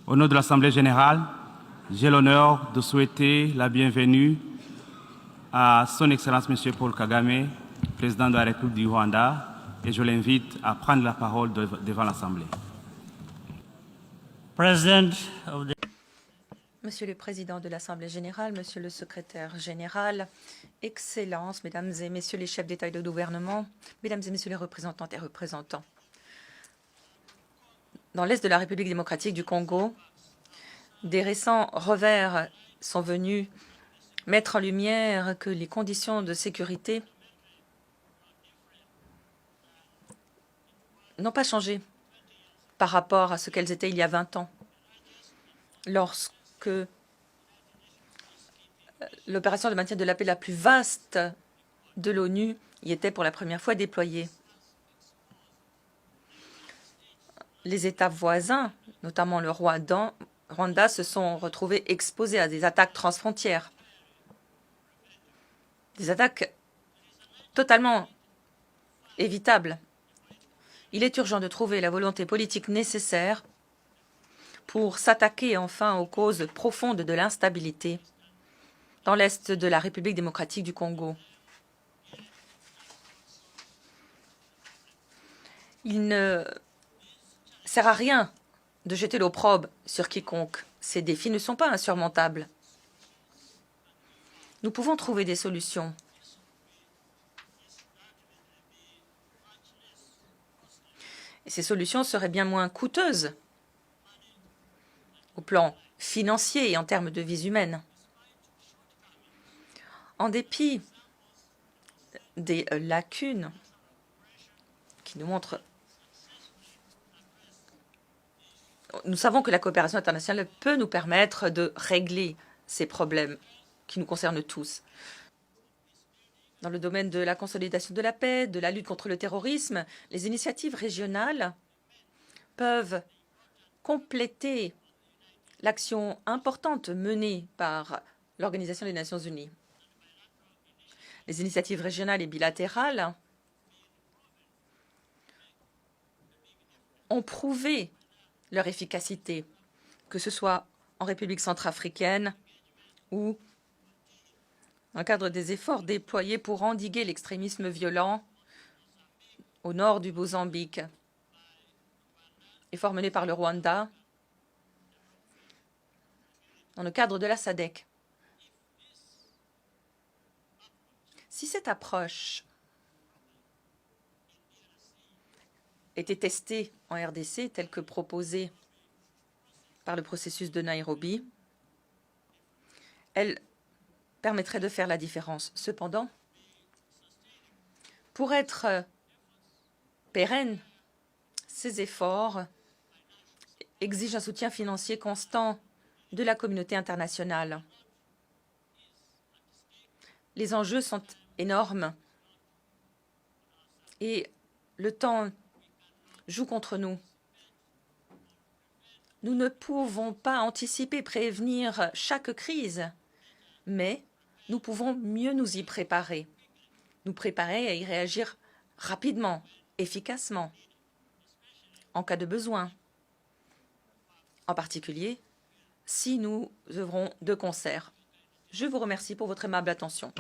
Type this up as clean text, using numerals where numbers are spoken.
Au nom de l'Assemblée générale, j'ai l'honneur de souhaiter la bienvenue à Son Excellence M. Paul Kagame, président de la République du Rwanda, et je l'invite à prendre la parole devant l'Assemblée. Monsieur le Président de l'Assemblée générale, Monsieur le Secrétaire général, Excellences, Mesdames et Messieurs les chefs d'État et de gouvernement, Mesdames et Messieurs les représentantes et représentants. Dans l'Est de la République démocratique du Congo, des récents revers sont venus mettre en lumière que les conditions de sécurité n'ont pas changé par rapport à ce qu'elles étaient il y a 20 ans, lorsque l'opération de maintien de la paix la plus vaste de l'ONU y était pour la première fois déployée. Les États voisins, notamment le Rwanda, se sont retrouvés exposés à des attaques transfrontières, des attaques totalement évitables. Il est urgent de trouver la volonté politique nécessaire pour s'attaquer enfin aux causes profondes de l'instabilité dans l'Est de la République démocratique du Congo. Il ne sert à rien de jeter l'opprobre sur quiconque. Ces défis ne sont pas insurmontables. Nous pouvons trouver des solutions. Et ces solutions seraient bien moins coûteuses au plan financier et en termes de vies humaines. En dépit des lacunes qui nous montrent, nous savons que la coopération internationale peut nous permettre de régler ces problèmes qui nous concernent tous. Dans le domaine de la consolidation de la paix, de la lutte contre le terrorisme, les initiatives régionales peuvent compléter l'action importante menée par l'Organisation des Nations Unies. Les initiatives régionales et bilatérales ont prouvé leur efficacité, que ce soit en République centrafricaine ou dans le cadre des efforts déployés pour endiguer l'extrémisme violent au nord du Mozambique, efforts menés par le Rwanda dans le cadre de la SADC. Si cette approche était testée en RDC, telle que proposée par le processus de Nairobi, elle permettrait de faire la différence. Cependant, pour être pérennes, ces efforts exigent un soutien financier constant de la communauté internationale. Les enjeux sont énormes et le temps joue contre nous. Nous ne pouvons pas anticiper, prévenir chaque crise, mais nous pouvons mieux nous y préparer. Nous préparer à y réagir rapidement, efficacement, en cas de besoin. En particulier, si nous œuvrons de concert. Je vous remercie pour votre aimable attention.